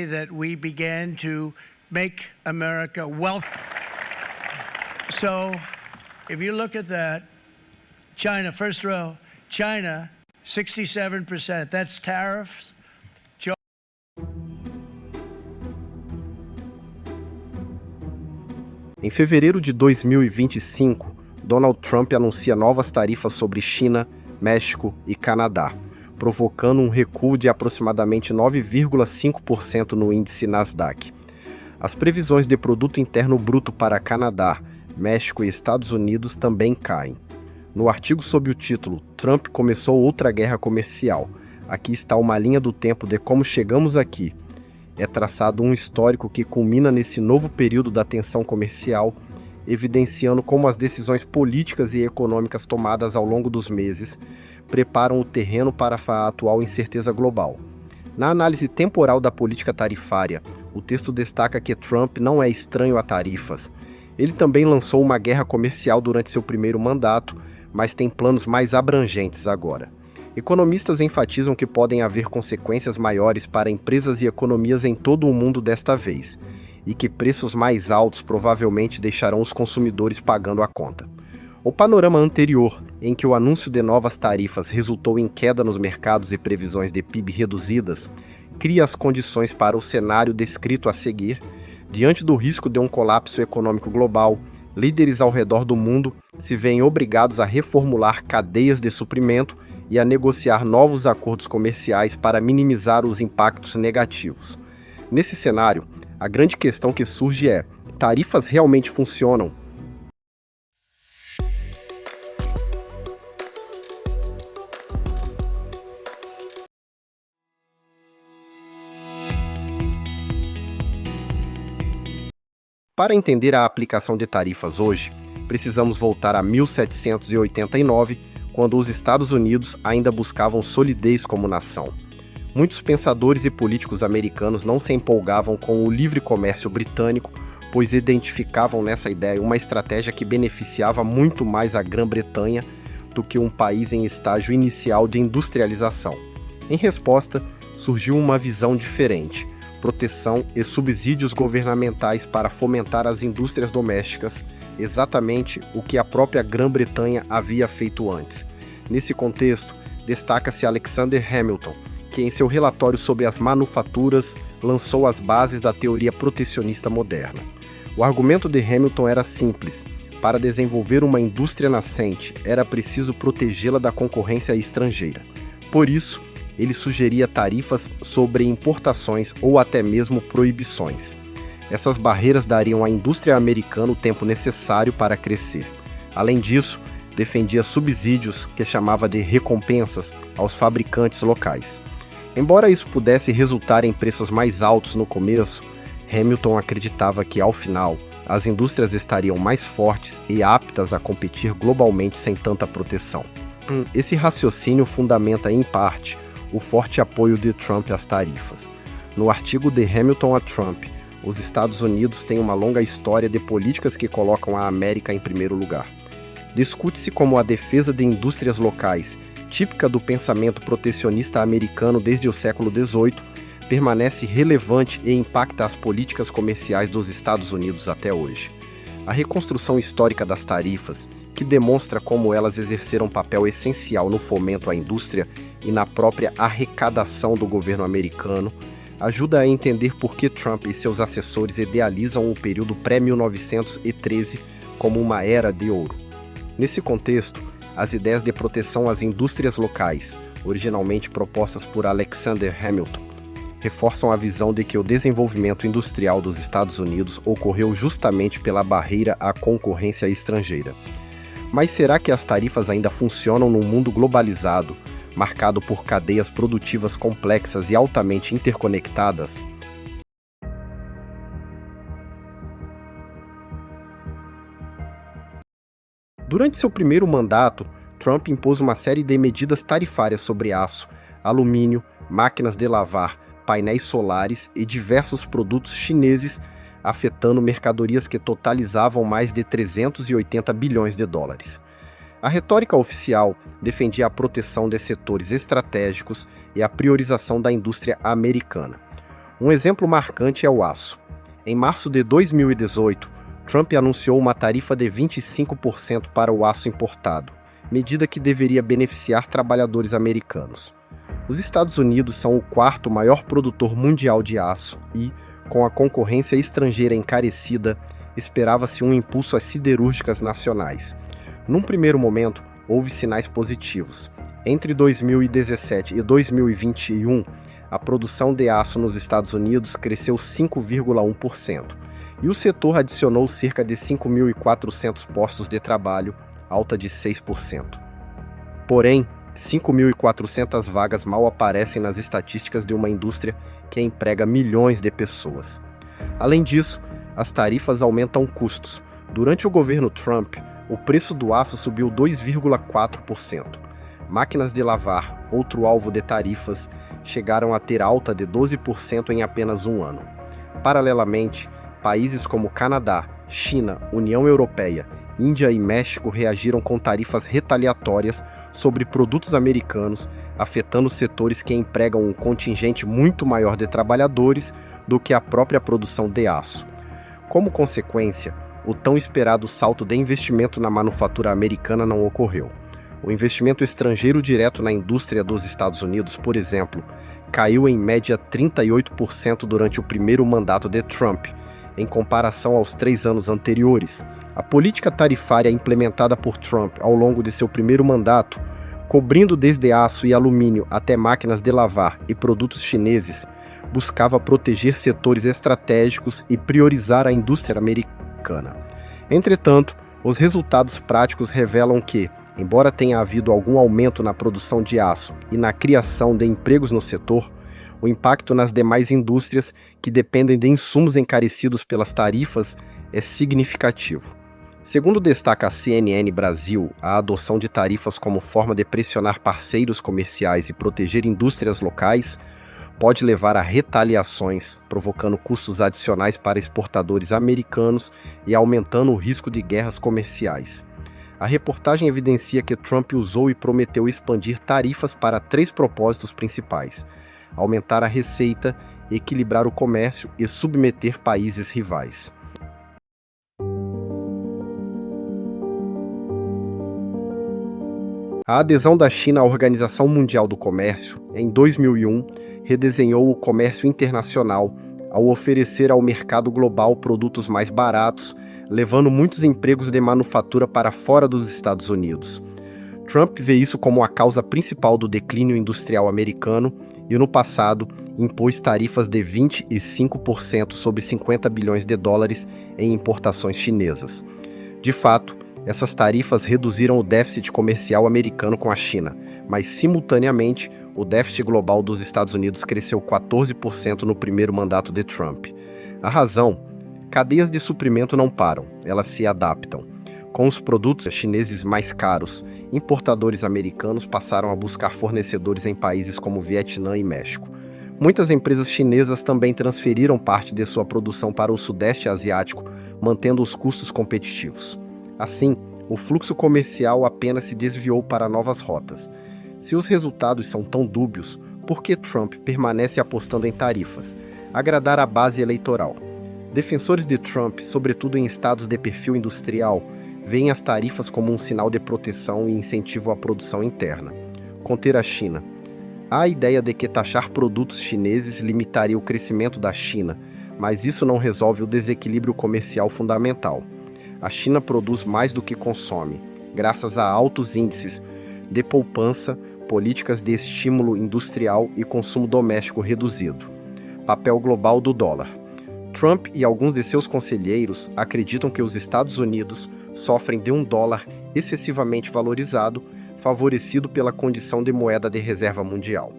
that we began to make America wealthy. So, if you look at that, China, first row, China, 67%, that's tariffs. Em fevereiro de 2025, Donald Trump anuncia novas tarifas sobre China, México e Canadá, provocando um recuo de aproximadamente 9,5% no índice Nasdaq. As previsões de produto interno bruto para Canadá, México e Estados Unidos também caem. No artigo sob o título "Trump começou outra guerra comercial. Aqui está uma linha do tempo de como chegamos aqui", é traçado um histórico que culmina nesse novo período da tensão comercial, evidenciando como as decisões políticas e econômicas tomadas ao longo dos meses preparam o terreno para a atual incerteza global. Na análise temporal da política tarifária, o texto destaca que Trump não é estranho a tarifas. Ele também lançou uma guerra comercial durante seu primeiro mandato, mas tem planos mais abrangentes agora. Economistas enfatizam que podem haver consequências maiores para empresas e economias em todo o mundo desta vez, e que preços mais altos provavelmente deixarão os consumidores pagando a conta. O panorama anterior, em que o anúncio de novas tarifas resultou em queda nos mercados e previsões de PIB reduzidas, cria as condições para o cenário descrito a seguir. Diante do risco de um colapso econômico global, líderes ao redor do mundo se veem obrigados a reformular cadeias de suprimento e a negociar novos acordos comerciais para minimizar os impactos negativos. Nesse cenário, a grande questão que surge é: tarifas realmente funcionam? Para entender a aplicação de tarifas hoje, precisamos voltar a 1789, quando os Estados Unidos ainda buscavam solidez como nação. Muitos pensadores e políticos americanos não se empolgavam com o livre comércio britânico, pois identificavam nessa ideia uma estratégia que beneficiava muito mais a Grã-Bretanha do que um país em estágio inicial de industrialização. Em resposta, surgiu uma visão diferente: proteção e subsídios governamentais para fomentar as indústrias domésticas, exatamente o que a própria Grã-Bretanha havia feito antes. Nesse contexto, destaca-se Alexander Hamilton, que em seu relatório sobre as manufaturas lançou as bases da teoria protecionista moderna. O argumento de Hamilton era simples: para desenvolver uma indústria nascente, era preciso protegê-la da concorrência estrangeira. Por isso, ele sugeria tarifas sobre importações ou até mesmo proibições. Essas barreiras dariam à indústria americana o tempo necessário para crescer. Além disso, defendia subsídios, que chamava de recompensas, aos fabricantes locais. Embora isso pudesse resultar em preços mais altos no começo, Hamilton acreditava que, ao final, as indústrias estariam mais fortes e aptas a competir globalmente sem tanta proteção. Esse raciocínio fundamenta, em parte, o forte apoio de Trump às tarifas. No artigo de Hamilton a Trump, os Estados Unidos têm uma longa história de políticas que colocam a América em primeiro lugar. Discute-se como a defesa de indústrias locais, típica do pensamento protecionista americano desde o século XVIII, permanece relevante e impacta as políticas comerciais dos Estados Unidos até hoje. A reconstrução histórica das tarifas, que demonstra como elas exerceram um papel essencial no fomento à indústria e na própria arrecadação do governo americano, ajuda a entender por que Trump e seus assessores idealizam o período pré-1913 como uma era de ouro. Nesse contexto, as ideias de proteção às indústrias locais, originalmente propostas por Alexander Hamilton, reforçam a visão de que o desenvolvimento industrial dos Estados Unidos ocorreu justamente pela barreira à concorrência estrangeira. Mas será que as tarifas ainda funcionam num mundo globalizado, marcado por cadeias produtivas complexas e altamente interconectadas? Durante seu primeiro mandato, Trump impôs uma série de medidas tarifárias sobre aço, alumínio, máquinas de lavar, painéis solares e diversos produtos chineses, afetando mercadorias que totalizavam mais de 380 bilhões de dólares. A retórica oficial defendia a proteção de setores estratégicos e a priorização da indústria americana. Um exemplo marcante é o aço. Em março de 2018, Trump anunciou uma tarifa de 25% para o aço importado, medida que deveria beneficiar trabalhadores americanos. Os Estados Unidos são o quarto maior produtor mundial de aço e, com a concorrência estrangeira encarecida, esperava-se um impulso às siderúrgicas nacionais. Num primeiro momento, houve sinais positivos. Entre 2017 e 2021, a produção de aço nos Estados Unidos cresceu 5,1%, e o setor adicionou cerca de 5.400 postos de trabalho, alta de 6%. Porém, 5.400 vagas mal aparecem nas estatísticas de uma indústria que emprega milhões de pessoas. Além disso, as tarifas aumentam custos. Durante o governo Trump, o preço do aço subiu 2,4%. Máquinas de lavar, outro alvo de tarifas, chegaram a ter alta de 12% em apenas um ano. Paralelamente, países como Canadá, China, União Europeia, Índia e México reagiram com tarifas retaliatórias sobre produtos americanos, afetando setores que empregam um contingente muito maior de trabalhadores do que a própria produção de aço. Como consequência, o tão esperado salto de investimento na manufatura americana não ocorreu. O investimento estrangeiro direto na indústria dos Estados Unidos, por exemplo, caiu em média 38% durante o primeiro mandato de Trump, em comparação aos 3 anos anteriores. A política tarifária implementada por Trump ao longo de seu primeiro mandato, cobrindo desde aço e alumínio até máquinas de lavar e produtos chineses, buscava proteger setores estratégicos e priorizar a indústria americana. Entretanto, os resultados práticos revelam que, embora tenha havido algum aumento na produção de aço e na criação de empregos no setor, o impacto nas demais indústrias que dependem de insumos encarecidos pelas tarifas é significativo. Segundo destaca a CNN Brasil, a adoção de tarifas como forma de pressionar parceiros comerciais e proteger indústrias locais pode levar a retaliações, provocando custos adicionais para exportadores americanos e aumentando o risco de guerras comerciais. A reportagem evidencia que Trump usou e prometeu expandir tarifas para 3 propósitos principais: aumentar a receita, equilibrar o comércio e submeter países rivais. A adesão da China à Organização Mundial do Comércio, em 2001, redesenhou o comércio internacional ao oferecer ao mercado global produtos mais baratos, levando muitos empregos de manufatura para fora dos Estados Unidos. Trump vê isso como a causa principal do declínio industrial americano e, no passado, impôs tarifas de 25% sobre 50 bilhões de dólares em importações chinesas. De fato, essas tarifas reduziram o déficit comercial americano com a China, mas, simultaneamente, o déficit global dos Estados Unidos cresceu 14% no primeiro mandato de Trump. A razão? Cadeias de suprimento não param, elas se adaptam. Com os produtos chineses mais caros, importadores americanos passaram a buscar fornecedores em países como Vietnã e México. Muitas empresas chinesas também transferiram parte de sua produção para o Sudeste Asiático, mantendo os custos competitivos. Assim, o fluxo comercial apenas se desviou para novas rotas. Se os resultados são tão dúbios, por que Trump permanece apostando em tarifas? Agradar a base eleitoral. Defensores de Trump, sobretudo em estados de perfil industrial, veem as tarifas como um sinal de proteção e incentivo à produção interna. Conter a China. Há a ideia de que taxar produtos chineses limitaria o crescimento da China, mas isso não resolve o desequilíbrio comercial fundamental. A China produz mais do que consome, graças a altos índices de poupança, políticas de estímulo industrial e consumo doméstico reduzido. Papel global do dólar. Trump e alguns de seus conselheiros acreditam que os Estados Unidos sofrem de um dólar excessivamente valorizado, favorecido pela condição de moeda de reserva mundial.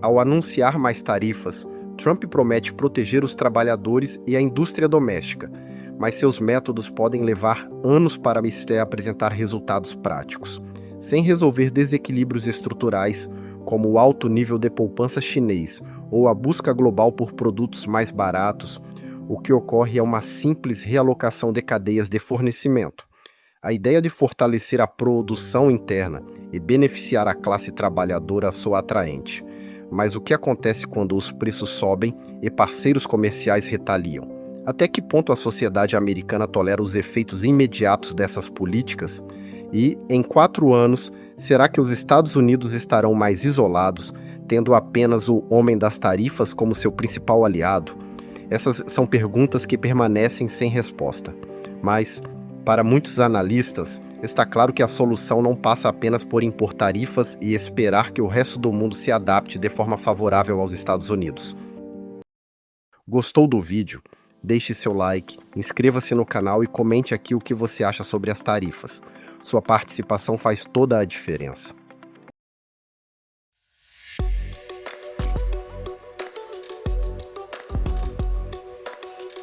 Ao anunciar mais tarifas, Trump promete proteger os trabalhadores e a indústria doméstica, mas seus métodos podem levar anos para apresentar resultados práticos. Sem resolver desequilíbrios estruturais, como o alto nível de poupança chinês ou a busca global por produtos mais baratos, o que ocorre é uma simples realocação de cadeias de fornecimento. A ideia de fortalecer a produção interna e beneficiar a classe trabalhadora soa atraente, Mas o que acontece quando os preços sobem e parceiros comerciais retaliam? Até que ponto a sociedade americana tolera os efeitos imediatos dessas políticas? E, em 4 anos, será que os Estados Unidos estarão mais isolados, tendo apenas o homem das tarifas como seu principal aliado? Essas são perguntas que permanecem sem resposta. Mas, para muitos analistas, está claro que a solução não passa apenas por impor tarifas e esperar que o resto do mundo se adapte de forma favorável aos Estados Unidos. Gostou do vídeo? Deixe seu like, inscreva-se no canal e comente aqui o que você acha sobre as tarifas. Sua participação faz toda a diferença.